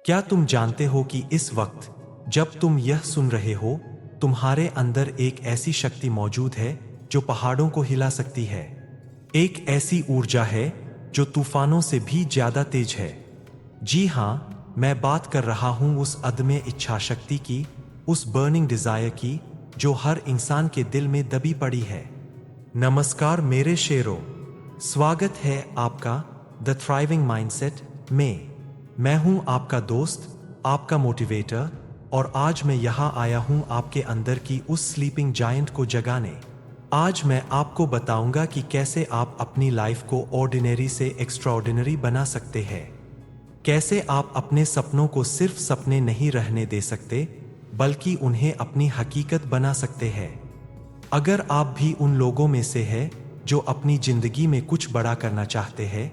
क्या तुम जानते हो कि इस वक्त जब तुम यह सुन रहे हो, तुम्हारे अंदर एक ऐसी शक्ति मौजूद है जो पहाड़ों को हिला सकती है। एक ऐसी ऊर्जा है जो तूफानों से भी ज्यादा तेज है। जी हाँ, मैं बात कर रहा हूं उस अदम्य इच्छा शक्ति की, उस बर्निंग डिजायर की जो हर इंसान के दिल में दबी पड़ी है। नमस्कार मेरे शेरों, स्वागत है आपका द थ्राइविंग माइंडसेट में। मैं हूं आपका दोस्त, आपका मोटिवेटर, और आज मैं यहाँ आया हूं आपके अंदर की उस स्लीपिंग जायंट को जगाने। आज मैं आपको बताऊंगा कि कैसे आप अपनी लाइफ को ऑर्डिनरी से एक्स्ट्राऑर्डिनरी बना सकते हैं। कैसे आप अपने सपनों को सिर्फ सपने नहीं रहने दे सकते, बल्कि उन्हें अपनी हकीकत बना सकते हैं। अगर आप भी उन लोगों में से हैं जो अपनी जिंदगी में कुछ बड़ा करना चाहते हैं,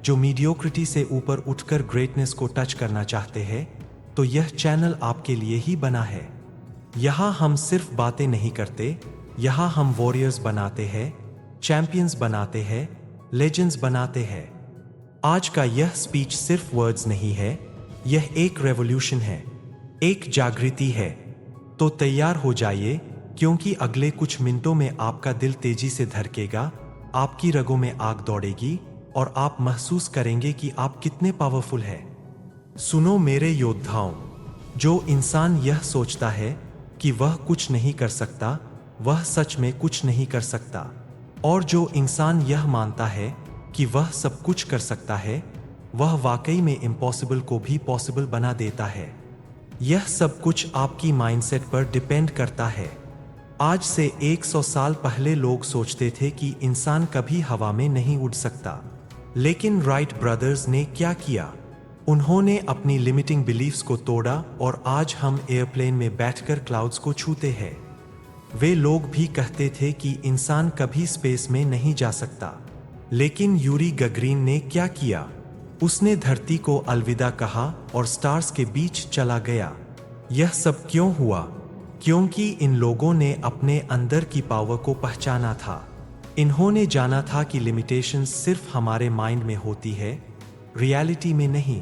जो मीडियोक्रिटी से ऊपर उठकर ग्रेटनेस को टच करना चाहते हैं, तो यह चैनल आपके लिए ही बना है। यहाँ हम सिर्फ बातें नहीं करते, यहाँ हम वॉरियर्स बनाते हैं, चैंपियंस बनाते हैं, लेजेंड्स बनाते हैं। आज का यह स्पीच सिर्फ वर्ड्स नहीं है, यह एक रेवोल्यूशन है, एक जागृति है। तो तैयार हो जाइए, क्योंकि अगले कुछ मिनटों में आपका दिल तेजी से धड़केगा, आपकी रगों में आग दौड़ेगी और आप महसूस करेंगे कि आप कितने पावरफुल हैं। सुनो मेरे योद्धाओं, जो इंसान यह सोचता है कि वह कुछ नहीं कर सकता, वह सच में कुछ नहीं कर सकता। और जो इंसान यह मानता है कि वह सब कुछ कर सकता है, वह वाकई में इम्पॉसिबल को भी पॉसिबल बना देता है। यह सब कुछ आपकी माइंडसेट पर डिपेंड करता है। आज से 100 साल पहले लोग सोचते थे कि इंसान कभी हवा में नहीं उड़ सकता, लेकिन राइट ब्रदर्स ने क्या किया? उन्होंने अपनी लिमिटिंग बिलीफ्स को तोड़ा और आज हम एयरप्लेन में बैठकर क्लाउड्स को छूते हैं। वे लोग भी कहते थे कि इंसान कभी स्पेस में नहीं जा सकता, लेकिन यूरी गगरीन ने क्या किया? उसने धरती को अलविदा कहा और स्टार्स के बीच चला गया। यह सब क्यों हुआ? क्योंकि इन लोगों ने अपने अंदर की पावर को पहचाना था। इन्होंने जाना था कि लिमिटेशंस सिर्फ हमारे माइंड में होती है, रियलिटी में नहीं।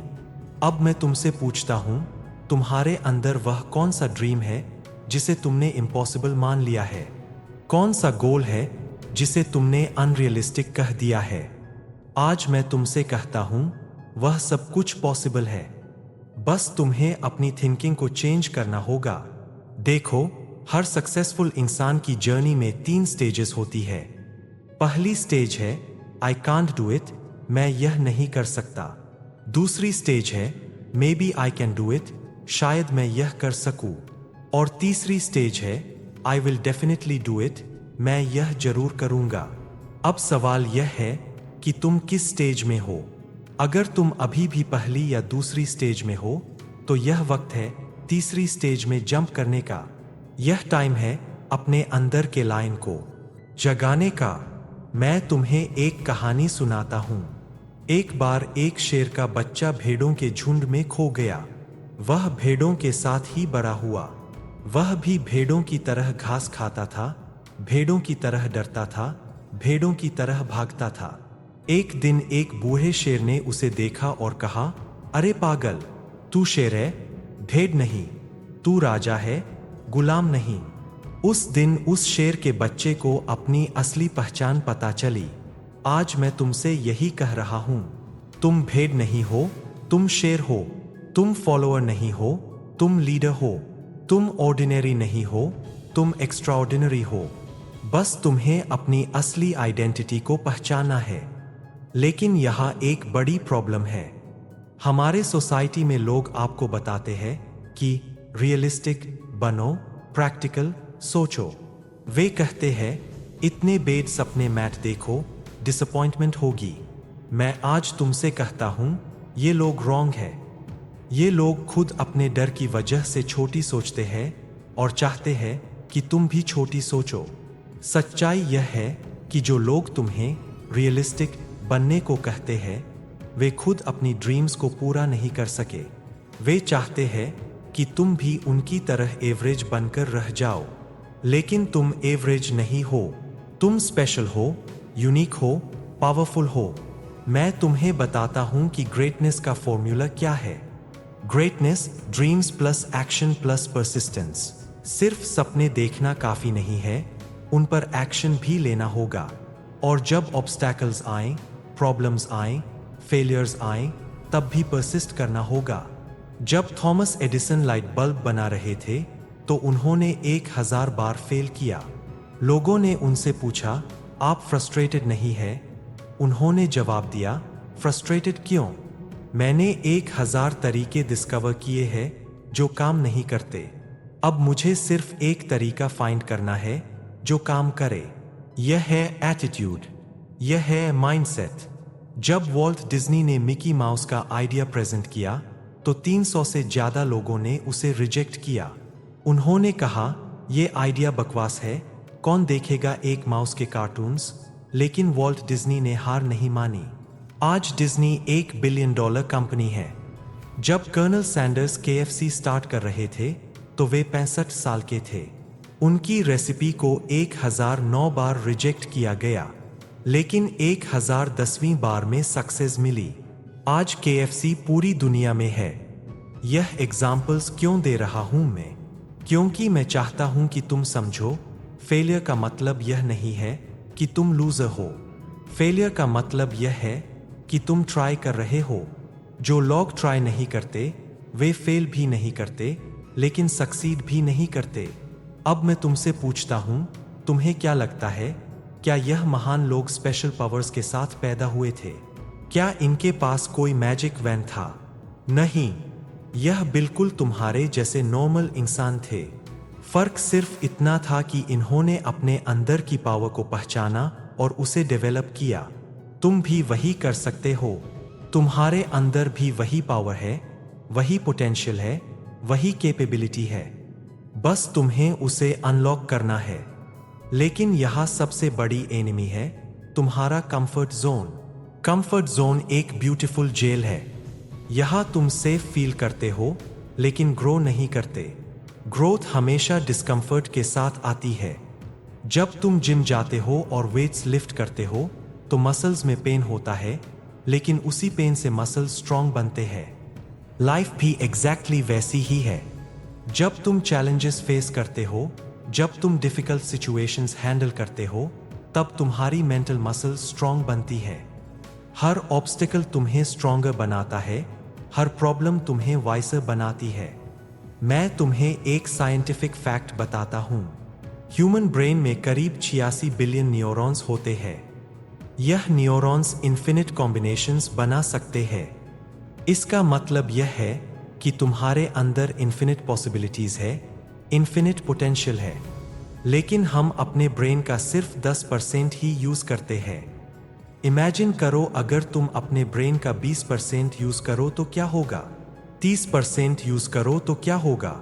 अब मैं तुमसे पूछता हूं, तुम्हारे अंदर वह कौन सा ड्रीम है जिसे तुमने इम्पॉसिबल मान लिया है? कौन सा गोल है जिसे तुमने अनरियलिस्टिक कह दिया है? आज मैं तुमसे कहता हूं, वह सब कुछ पॉसिबल है। बस तुम्हें अपनी थिंकिंग को चेंज करना होगा। देखो, हर सक्सेसफुल इंसान की जर्नी में 3 स्टेजेस होती है। पहली स्टेज है आई कांट डू इट, मैं यह नहीं कर सकता। दूसरी स्टेज है maybe I can do it, शायद मैं यह कर सकूं। और तीसरी स्टेज है I will definitely do it, मैं यह जरूर करूंगा। अब सवाल यह है कि तुम किस स्टेज में हो। अगर तुम अभी भी पहली या दूसरी स्टेज में हो, तो यह वक्त है तीसरी स्टेज में जंप करने का। यह टाइम है अपने अंदर के लायन को जगाने का। मैं तुम्हें एक कहानी सुनाता हूं। एक बार एक शेर का बच्चा भेड़ों के झुंड में खो गया। वह भेड़ों के साथ ही बड़ा हुआ। वह भी भेड़ों की तरह घास खाता था, भेड़ों की तरह डरता था, भेड़ों की तरह भागता था। एक दिन एक बूढ़े शेर ने उसे देखा और कहा, अरे पागल, तू शेर है, भेड़ नहीं। तू राजा है, गुलाम नहीं। उस दिन उस शेर के बच्चे को अपनी असली पहचान पता चली। आज मैं तुमसे यही कह रहा हूं, तुम भेड़ नहीं हो, तुम शेर हो। तुम फॉलोअर नहीं हो, तुम लीडर हो। तुम ऑर्डिनरी नहीं हो, तुम एक्स्ट्राऑर्डिनरी हो। बस तुम्हें अपनी असली आइडेंटिटी को पहचानना है। लेकिन यहाँ एक बड़ी प्रॉब्लम है। हमारे सोसाइटी में लोग आपको बताते हैं कि रियलिस्टिक बनो, प्रैक्टिकल सोचो। वे कहते हैं इतने बेड सपने मैट देखो, डिसअपॉइंटमेंट होगी। मैं आज तुमसे कहता हूं, ये लोग रॉन्ग है। ये लोग खुद अपने डर की वजह से छोटी सोचते हैं और चाहते हैं कि तुम भी छोटी सोचो। सच्चाई यह है कि जो लोग तुम्हें रियलिस्टिक बनने को कहते हैं, वे खुद अपनी ड्रीम्स को पूरा नहीं कर सके। वे चाहते हैं कि तुम भी उनकी तरह एवरेज बनकर रह जाओ, लेकिन तुम एवरेज नहीं हो। तुम स्पेशल हो, यूनिक हो, पावरफुल हो। मैं तुम्हें बताता हूं कि ग्रेटनेस का फॉर्मूला क्या है। Greatness dreams plus action plus persistence. सिर्फ सपने देखना काफी नहीं है, उन पर एक्शन भी लेना होगा। और जब ऑब्स्टैकल्स आए, प्रॉब्लम्स आए, फेलियर्स आए, तब भी परसिस्ट करना होगा। जब थॉमस एडिसन लाइट बल्ब बना रहे थे तो उन्होंने 1000 बार फेल किया। लोगों ने उनसे पूछा, आप फ्रस्ट्रेटेड नहीं है? उन्होंने जवाब दिया, फ्रस्ट्रेटेड क्यों? मैंने 1000 तरीके डिस्कवर किए हैं जो काम नहीं करते। अब मुझे सिर्फ एक तरीका फाइंड करना है जो काम करे। यह है एटीट्यूड, यह है माइंडसेट। जब वॉल्ट डिज्नी ने मिकी माउस का आइडिया प्रेजेंट किया तो 300 से ज्यादा लोगों ने उसे रिजेक्ट किया। उन्होंने कहा, यह आइडिया बकवास है, कौन देखेगा एक माउस के कार्टून्स? लेकिन वॉल्ट डिज्नी ने हार नहीं मानी। आज डिज्नी $1 बिलियन कंपनी है। जब कर्नल सैंडर्स KFC स्टार्ट कर रहे थे तो वे 65 साल के थे। उनकी रेसिपी को 1009 बार रिजेक्ट किया गया, लेकिन 1010वीं बार में सक्सेस मिली। आज KFC पूरी दुनिया में है। यह एग्जाम्पल्स क्यों दे रहा हूं मैं? क्योंकि मैं चाहता हूं कि तुम समझो, फेलियर का मतलब यह नहीं है कि तुम लूजर हो। फेलियर का मतलब यह है कि तुम ट्राई कर रहे हो। जो लोग ट्राई नहीं करते वे फेल भी नहीं करते, लेकिन सक्सीड भी नहीं करते। अब मैं तुमसे पूछता हूं, तुम्हें क्या लगता है, क्या यह महान लोग स्पेशल पावर्स के साथ पैदा हुए थे? क्या इनके पास कोई मैजिक वैन था? नहीं, यह बिल्कुल तुम्हारे जैसे नॉर्मल इंसान थे। फर्क सिर्फ इतना था कि इन्होंने अपने अंदर की पावर को पहचाना और उसे डेवलप किया। तुम भी वही कर सकते हो। तुम्हारे अंदर भी वही पावर है, वही पोटेंशियल है, वही कैपेबिलिटी है। बस तुम्हें उसे अनलॉक करना है। लेकिन यहाँ सबसे बड़ी एनिमी है तुम्हारा कंफर्ट जोन। कंफर्ट जोन एक ब्यूटीफुल जेल है। यहाँ तुम सेफ फील करते हो, लेकिन ग्रो नहीं करते। ग्रोथ हमेशा डिस्कम्फर्ट के साथ आती है। जब तुम जिम जाते हो और वेट्स लिफ्ट करते हो तो मसल्स में पेन होता है, लेकिन उसी पेन से मसल्स स्ट्रांग बनते हैं। लाइफ भी एग्जैक्टली वैसी ही है। जब तुम चैलेंजेस फेस करते हो, जब तुम डिफिकल्ट सिचुएशंस हैंडल करते हो, तब तुम्हारी मेंटल मसल्स स्ट्रांग बनती है। हर ऑब्स्टिकल तुम्हें स्ट्रांगर बनाता है, हर प्रॉब्लम तुम्हें वाइसर बनाती है। मैं तुम्हें एक साइंटिफिक फैक्ट बताता हूं। ह्यूमन ब्रेन में करीब 86 बिलियन न्यूरॉन्स होते हैं। यह न्यूरॉन्स इन्फिनिट कॉम्बिनेशंस बना सकते हैं। इसका मतलब यह है कि तुम्हारे अंदर इन्फिनिट पॉसिबिलिटीज है, इन्फिनिट पोटेंशियल है। लेकिन हम अपने ब्रेन का सिर्फ 10% ही यूज करते हैं। इमेजिन करो, अगर तुम अपने ब्रेन का 20% यूज करो तो क्या होगा? 30% यूज करो तो क्या होगा?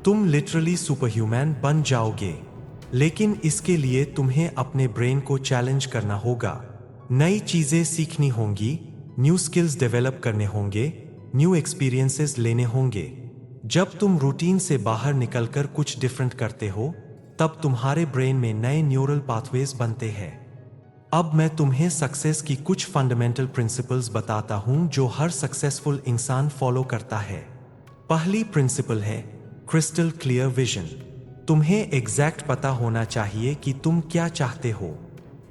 तुम लिटरली सुपर ह्यूमन बन जाओगे। लेकिन इसके लिए तुम्हें अपने ब्रेन को चैलेंज करना होगा। नई चीजें सीखनी होंगी, न्यू स्किल्स डेवलप करने होंगे, न्यू एक्सपीरियंसेस लेने होंगे। जब तुम रूटीन से बाहर निकलकर कुछ डिफरेंट करते हो, तब तुम्हारे ब्रेन में नए न्यूरल पाथवेज बनते हैं। अब मैं तुम्हें सक्सेस की कुछ फंडामेंटल प्रिंसिपल्स बताता हूं जो हर सक्सेसफुल इंसान फॉलो करता है। पहली प्रिंसिपल है क्रिस्टल क्लियर विजन। तुम्हें एग्जैक्ट पता होना चाहिए कि तुम क्या चाहते हो।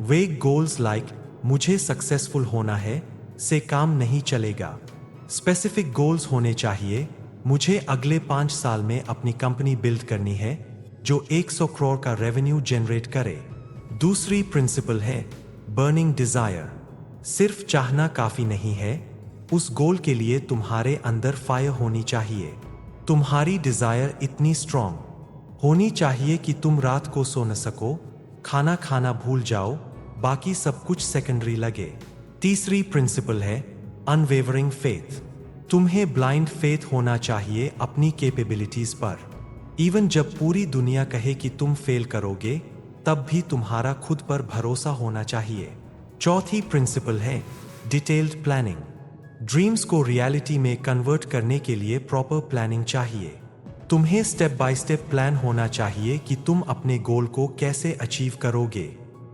वेग गोल्स लाइक मुझे सक्सेसफुल होना है से काम नहीं चलेगा। स्पेसिफिक गोल्स होने चाहिए, मुझे अगले 5 साल में अपनी कंपनी बिल्ड करनी है जो 100 करोड़ का रेवेन्यू जनरेट करे। दूसरी प्रिंसिपल है बर्निंग डिजायर। सिर्फ चाहना काफी नहीं है, उस गोल के लिए तुम्हारे अंदर फायर होनी चाहिए। तुम्हारी डिजायर इतनी स्ट्रांग होनी चाहिए कि तुम रात को सो न सको, खाना खाना भूल जाओ, बाकी सब कुछ सेकेंडरी लगे। तीसरी प्रिंसिपल है अनवेवरिंग फेथ। तुम्हें ब्लाइंड फेथ होना चाहिए अपनी कैपेबिलिटीज पर। इवन जब पूरी दुनिया कहे कि तुम फेल करोगे, तब भी तुम्हारा खुद पर भरोसा होना चाहिए। चौथी प्रिंसिपल है डिटेल्ड प्लानिंग। ड्रीम्स को रियलिटी में कन्वर्ट करने के लिए प्रॉपर प्लानिंग चाहिए। तुम्हें स्टेप बाय स्टेप प्लान होना चाहिए कि तुम अपने गोल को कैसे अचीव करोगे।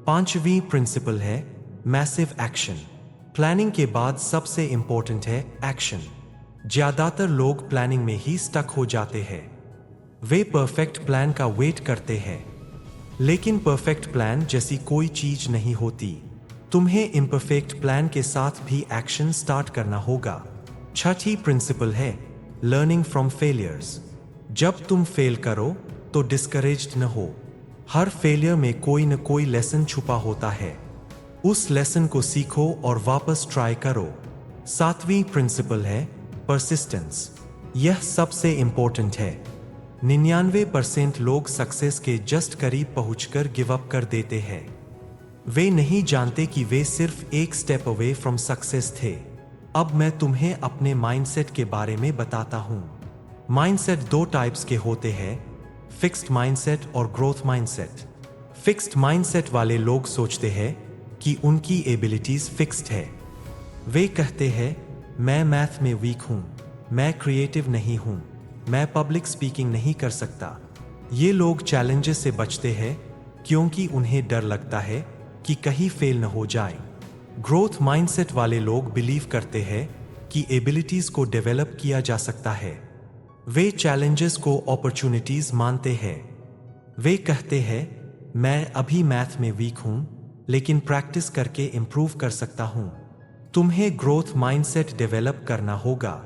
पांचवी प्रिंसिपल है मैसिव एक्शन। प्लानिंग के बाद सबसे इंपॉर्टेंट है एक्शन। ज्यादातर लोग प्लानिंग में ही स्टक हो जाते हैं। वे परफेक्ट प्लान का वेट करते हैं, लेकिन परफेक्ट प्लान जैसी कोई चीज नहीं होती। तुम्हें इम्परफेक्ट प्लान के साथ भी एक्शन स्टार्ट करना होगा। छठी प्रिंसिपल है लर्निंग फ्रॉम फेलियर्स। जब तुम फेल करो तो डिस्करेज्ड न हो। हर फेलियर में कोई न कोई लेसन छुपा होता है। उस लेसन को सीखो और वापस ट्राई करो। सातवीं प्रिंसिपल है परसिस्टेंस। यह सबसे इंपॉर्टेंट है। 99% लोग सक्सेस के जस्ट करीब पहुंचकर गिव अप कर देते हैं। वे नहीं जानते कि वे सिर्फ एक स्टेप अवे फ्रॉम सक्सेस थे। अब मैं तुम्हें अपने माइंडसेट के बारे में बताता हूं। माइंडसेट दो टाइप्स के होते हैं, फिक्स्ड माइंडसेट और ग्रोथ माइंडसेट। फिक्स्ड माइंडसेट वाले लोग सोचते हैं कि उनकी एबिलिटीज फिक्स्ड है। वे कहते हैं मैं मैथ में वीक हूं, मैं क्रिएटिव नहीं हूं, मैं पब्लिक स्पीकिंग नहीं कर सकता। ये लोग चैलेंजेस से बचते हैं क्योंकि उन्हें डर लगता है कि कहीं फेल न हो जाए। ग्रोथ माइंडसेट वाले लोग बिलीव करते हैं कि एबिलिटीज को डेवलप किया जा सकता है। वे चैलेंजेस को अपॉर्चुनिटीज मानते हैं। वे कहते हैं मैं अभी मैथ में वीक हूं, लेकिन प्रैक्टिस करके इंप्रूव कर सकता हूं। तुम्हें ग्रोथ माइंडसेट डेवलप करना होगा।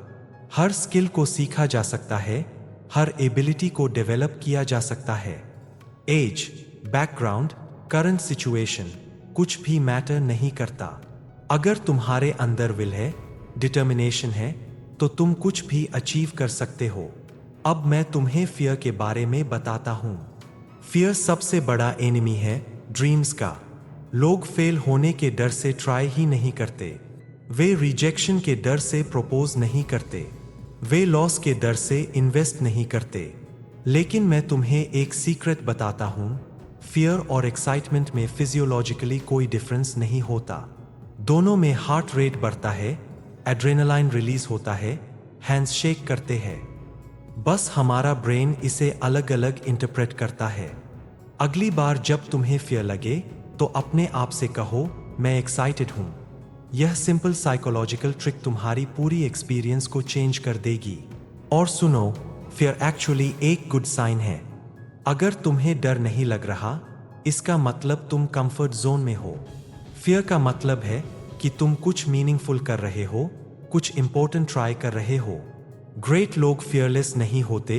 हर स्किल को सीखा जा सकता है, हर एबिलिटी को डेवलप किया जा सकता है। एज, बैकग्राउंड, करंट सिचुएशन कुछ भी मैटर नहीं करता। अगर तुम्हारे अंदर विल है, डिटर्मिनेशन है, तो तुम कुछ भी अचीव कर सकते हो। अब मैं तुम्हें फियर के बारे में बताता हूं। फियर सबसे बड़ा एनिमी है ड्रीम्स का। लोग फेल होने के डर से ट्राई ही नहीं करते। वे रिजेक्शन के डर से प्रपोज नहीं करते। वे लॉस के डर से इन्वेस्ट नहीं करते। लेकिन मैं तुम्हें एक सीक्रेट बताता हूं, फियर और एक्साइटमेंट में फिजियोलॉजिकली कोई डिफरेंस नहीं होता। दोनों में हार्ट रेट बढ़ता है, एड्रेनालाइन रिलीज होता है, हैंड्स शेक करते हैं। बस हमारा ब्रेन इसे अलग अलग इंटरप्रेट करता है। अगली बार जब तुम्हें फियर लगे तो अपने आप से कहो मैं एक्साइटेड हूं। यह सिंपल साइकोलॉजिकल ट्रिक तुम्हारी पूरी एक्सपीरियंस को चेंज कर देगी। और सुनो, फियर एक्चुअली एक गुड साइन है। अगर तुम्हें डर नहीं लग रहा, इसका मतलब तुम कंफर्ट जोन में हो। फियर का मतलब है कि तुम कुछ मीनिंगफुल कर रहे हो, कुछ इंपॉर्टेंट ट्राई कर रहे हो। ग्रेट लोग फियरलेस नहीं होते,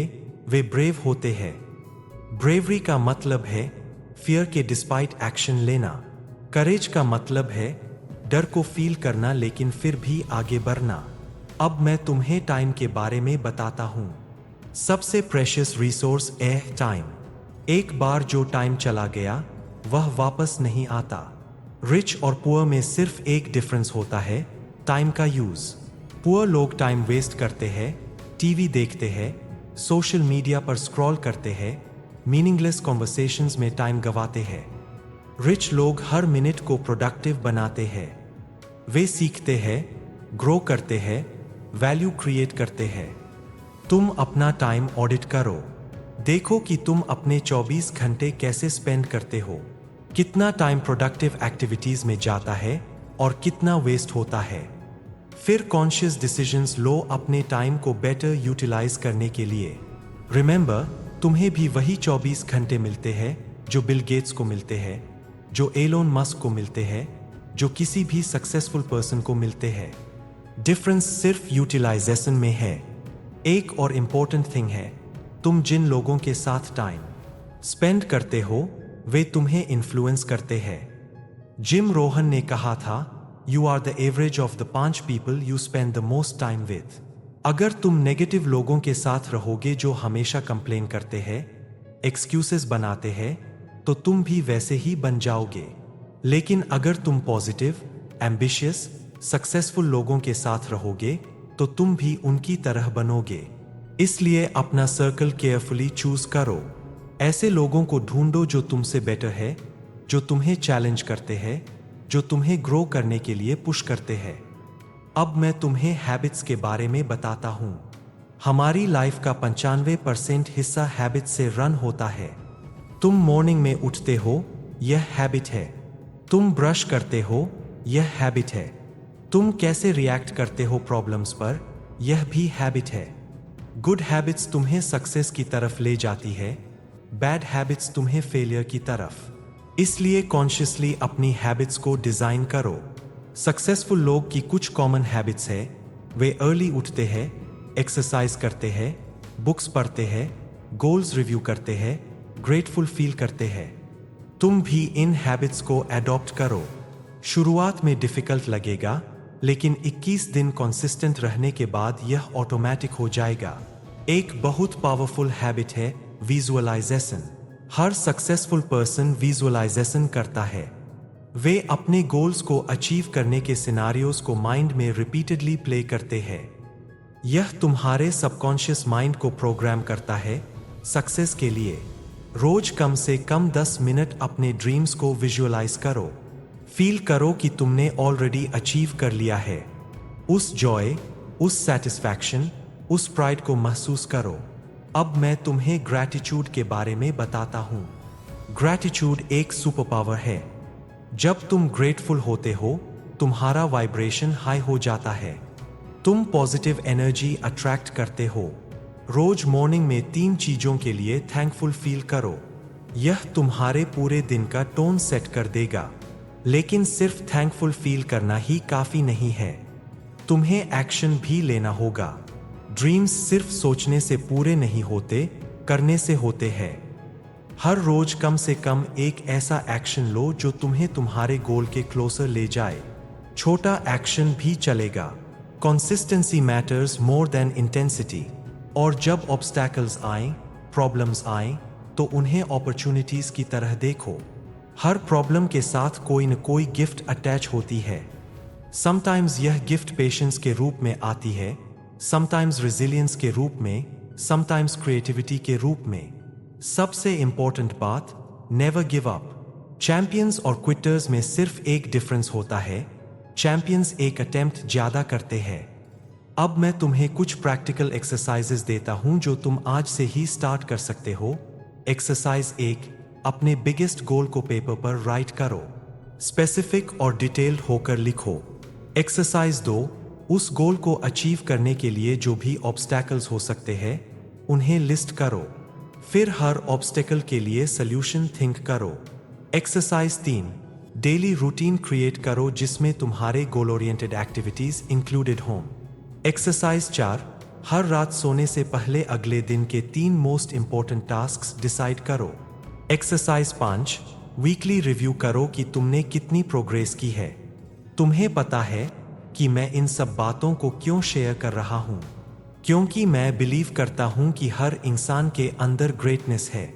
वे ब्रेव होते हैं। ब्रेवरी का मतलब है फियर के डिस्पाइट एक्शन लेना। करेज का मतलब है डर को फील करना लेकिन फिर भी आगे बढ़ना। अब मैं तुम्हें टाइम के बारे में बताता हूं। सबसे प्रेशियस रिसोर्स है टाइम। एक बार जो टाइम चला गया वह वापस नहीं आता। रिच और पुअर में सिर्फ एक डिफरेंस होता है, टाइम का यूज। पुअर लोग टाइम वेस्ट करते हैं, टीवी देखते हैं, सोशल मीडिया पर स्क्रॉल करते हैं, मीनिंगलेस कॉन्वर्सेशंस में टाइम गवाते हैं। रिच लोग हर मिनट को प्रोडक्टिव बनाते हैं। वे सीखते हैं, ग्रो करते हैं, वैल्यू क्रिएट करते हैं। तुम अपना टाइम ऑडिट करो। देखो कि तुम अपने 24 घंटे कैसे स्पेंड करते हो। कितना टाइम प्रोडक्टिव एक्टिविटीज में जाता है और कितना वेस्ट होता है। फिर कॉन्शियस डिसीजंस लो अपने टाइम को बेटर यूटिलाइज करने के लिए। रिमेंबर, तुम्हें भी वही 24 घंटे मिलते हैं जो बिल गेट्स को मिलते हैं, जो एलोन मस्क को मिलते हैं, जो किसी भी सक्सेसफुल पर्सन को मिलते हैं। डिफरेंस सिर्फ यूटिलाइजेशन में है। एक और इंपॉर्टेंट थिंग है, तुम जिन लोगों के साथ टाइम स्पेंड करते हो वे तुम्हें इन्फ्लुएंस करते हैं। जिम रोहन ने कहा था, you are the average of the 5 people you spend the most time with. अगर तुम नेगेटिव लोगों के साथ रहोगे जो हमेशा कंप्लेन करते हैं, एक्सक्यूजेस बनाते हैं, तो तुम भी वैसे ही बन जाओगे। लेकिन अगर तुम पॉजिटिव, एम्बिशियस, सक्सेसफुल लोगों के साथ रहोगे तो तुम भी उनकी तरह बनोगे। इसलिए अपना सर्कल केयरफुली चूज करो। ऐसे लोगों को ढूंढो जो तुमसे बेटर है, जो तुम्हें चैलेंज करते हैं, जो तुम्हें ग्रो करने के लिए पुश करते हैं। अब मैं तुम्हें हैबिट्स के बारे में बताता हूं। हमारी लाइफ का 95% हिस्सा हैबिट से रन होता है। तुम मॉर्निंग में उठते हो, यह हैबिट है। तुम ब्रश करते हो, यह हैबिट है। तुम कैसे रिएक्ट करते हो प्रॉब्लम्स पर, यह भी हैबिट है। गुड हैबिट्स तुम्हें सक्सेस की तरफ ले जाती है, बैड हैबिट्स तुम्हें फेलियर की तरफ। इसलिए कॉन्शियसली अपनी हैबिट्स को डिजाइन करो। सक्सेसफुल लोग की कुछ कॉमन हैबिट्स है। वे अर्ली उठते हैं, एक्सरसाइज करते हैं, बुक्स पढ़ते हैं, गोल्स रिव्यू करते हैं, ग्रेटफुल फील करते हैं। तुम भी इन हैबिट्स को एडॉप्ट करो। शुरुआत में डिफिकल्ट लगेगा, लेकिन 21 दिन कंसिस्टेंट रहने के बाद यह ऑटोमेटिक हो जाएगा। एक बहुत पावरफुल हैबिट है विजुअलाइजेशन। हर सक्सेसफुल पर्सन विजुअलाइजेशन करता है। वे अपने गोल्स को अचीव करने के सिनारियोज को माइंड में रिपीटेडली प्ले करते हैं। यह तुम्हारे सबकॉन्शियस माइंड को प्रोग्राम करता है सक्सेस के लिए। रोज कम से कम 10 मिनट अपने ड्रीम्स को विजुअलाइज करो। फील करो कि तुमने ऑलरेडी अचीव कर लिया है। उस जॉय, उस सेटिस्फैक्शन, उस प्राइड को महसूस करो। अब मैं तुम्हें ग्रैटिट्यूड के बारे में बताता हूं। ग्रैटिट्यूड एक सुपर पावर है। जब तुम ग्रेटफुल होते हो, तुम्हारा वाइब्रेशन हाई हो जाता है। तुम पॉजिटिव एनर्जी अट्रैक्ट करते हो। रोज मॉर्निंग में 3 चीजों के लिए थैंकफुल फील करो। यह तुम्हारे पूरे दिन का टोन सेट कर देगा। लेकिन सिर्फ थैंकफुल फील करना ही काफी नहीं है। तुम्हें एक्शन भी लेना होगा। ड्रीम्स सिर्फ सोचने से पूरे नहीं होते, करने से होते हैं। हर रोज कम से कम एक ऐसा एक्शन लो जो तुम्हें तुम्हारे गोल के क्लोजर ले जाए। छोटा एक्शन भी चलेगा। Consistency matters more than intensity. और जब ऑब्स्टैकल्स आए, प्रॉब्लम्स आए, तो उन्हें अपॉर्चुनिटीज की तरह देखो। हर प्रॉब्लम के साथ कोई न कोई गिफ्ट अटैच होती है। समटाइम्स यह गिफ्ट पेशेंस के रूप में आती है, समटाइम्स रेजिलियंस के रूप में, समटाइम्स क्रिएटिविटी के रूप में। सबसे इंपॉर्टेंट बात, नेवर गिव अप। चैंपियंस और क्विटर्स में सिर्फ एक डिफरेंस होता है, चैंपियंस एक अटेम्प्ट ज्यादा करते हैं। अब मैं तुम्हें कुछ प्रैक्टिकल एक्सरसाइजेस देता हूं जो तुम आज से ही स्टार्ट कर सकते हो। एक्सरसाइज 1, अपने बिगेस्ट गोल को पेपर पर राइट करो। स्पेसिफिक और डिटेल्ड होकर लिखो। एक्सरसाइज 2, उस गोल को अचीव करने के लिए जो भी ऑब्स्टैकल्स हो सकते हैं, उन्हें लिस्ट करो। फिर हर ऑब्स्टेकल के लिए सॉल्यूशन थिंक करो। एक्सरसाइज 3, डेली रूटीन क्रिएट करो जिसमें तुम्हारे गोल ओरिएंटेड एक्टिविटीज इंक्लूडेड हों। एक्सरसाइज 4, हर रात सोने से पहले अगले दिन के 3 मोस्ट इंपॉर्टेंट टास्क्स डिसाइड करो। एक्सरसाइज 5, वीकली रिव्यू करो कि तुमने कितनी प्रोग्रेस की है। तुम्हें पता है कि मैं इन सब बातों को क्यों शेयर कर रहा हूं? क्योंकि मैं बिलीव करता हूं कि हर इंसान के अंदर ग्रेटनेस है।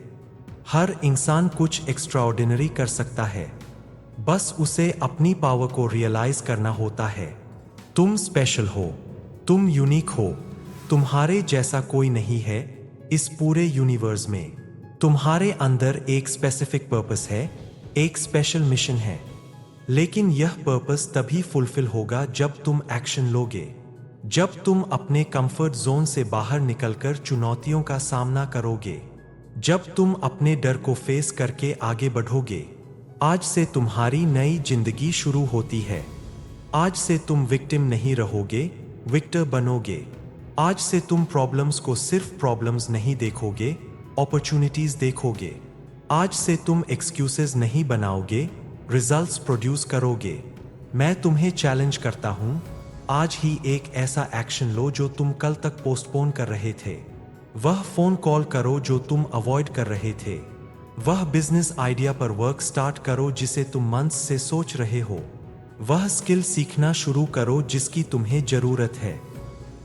हर इंसान कुछ एक्स्ट्राऑर्डिनरी कर सकता है। बस उसे अपनी पावर को रियलाइज करना होता है। तुम स्पेशल हो, तुम यूनिक हो। तुम्हारे जैसा कोई नहीं है इस पूरे यूनिवर्स में। तुम्हारे अंदर एक स्पेसिफिक पर्पस है, एक स्पेशल मिशन है। लेकिन यह पर्पस तभी फुलफिल होगा जब तुम एक्शन लोगे। जब तुम अपने कंफर्ट जोन से बाहर निकलकर चुनौतियों का सामना करोगे। जब तुम अपने डर को फेस करके आगे बढ़ोगे। आज से तुम्हारी नई जिंदगी शुरू होती है। आज से तुम विक्टिम नहीं रहोगे, विक्टर बनोगे। आज से तुम प्रॉब्लम्स को सिर्फ प्रॉब्लम्स नहीं देखोगे, अपॉर्चुनिटीज देखोगे। आज से तुम एक्सक्यूजेस नहीं बनाओगे, रिजल्ट्स प्रोड्यूस करोगे। मैं तुम्हें चैलेंज करता हूं, आज ही एक ऐसा एक्शन लो जो तुम कल तक पोस्टपोन कर रहे थे। वह फोन कॉल करो जो तुम अवॉइड कर रहे थे। वह बिजनेस आइडिया पर वर्क स्टार्ट करो जिसे तुम मंथ्स से सोच रहे हो। वह स्किल सीखना शुरू करो जिसकी तुम्हें जरूरत है।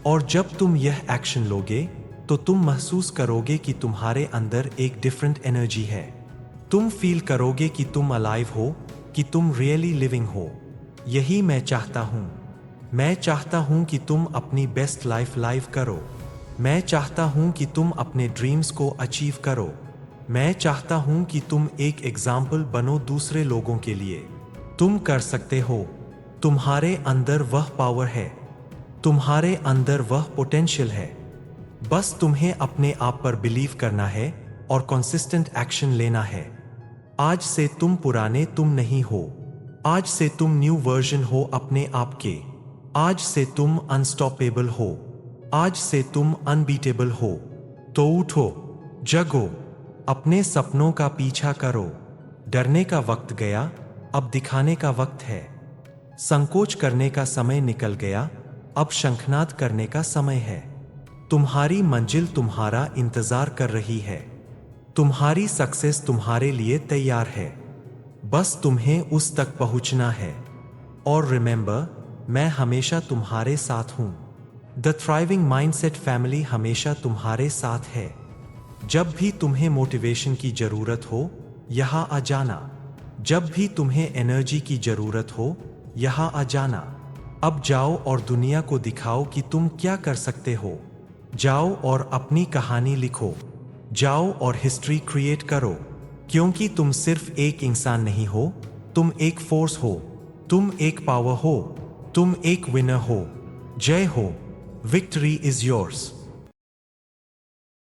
और जब तुम यह एक्शन लोगे तो तुम महसूस करोगे कि तुम्हारे अंदर एक डिफरेंट एनर्जी है। तुम फील करोगे कि तुम अलाइव हो, कि तुम रियली लिविंग हो। यही मैं चाहता हूं। मैं चाहता हूं कि तुम अपनी बेस्ट लाइफ लाइव करो। मैं चाहता हूं कि तुम अपने ड्रीम्स को अचीव करो। मैं चाहता हूं कि तुम एक एग्जाम्पल बनो दूसरे लोगों के लिए। तुम कर सकते हो। तुम्हारे अंदर वह पावर है। तुम्हारे अंदर वह पोटेंशियल है। बस तुम्हें अपने आप पर बिलीव करना है और कंसिस्टेंट एक्शन लेना है। आज से तुम पुराने तुम नहीं हो। आज से तुम न्यू वर्जन हो अपने आप के। आज से तुम अनस्टॉपेबल हो। आज से तुम अनबीटेबल हो। तो उठो, जगो, अपने सपनों का पीछा करो। डरने का वक्त गया, अब दिखाने का वक्त है। संकोच करने का समय निकल गया, अब शंखनाद करने का समय है। तुम्हारी मंजिल तुम्हारा इंतजार कर रही है। तुम्हारी सक्सेस तुम्हारे लिए तैयार है। बस तुम्हें उस तक पहुंचना है। और रिमेंबर, मैं हमेशा तुम्हारे साथ हूं। द थ्राइविंग माइंडसेट फैमिली हमेशा तुम्हारे साथ है। जब भी तुम्हें मोटिवेशन की जरूरत हो, यहां आ जाना। जब भी तुम्हें एनर्जी की जरूरत हो, यहां आ जाना। अब जाओ और दुनिया को दिखाओ कि तुम क्या कर सकते हो। जाओ और अपनी कहानी लिखो। जाओ और हिस्ट्री क्रिएट करो। क्योंकि तुम सिर्फ एक इंसान नहीं हो, तुम एक फोर्स हो। तुम एक पावर हो। तुम एक विनर हो। जय हो। Victory is yours.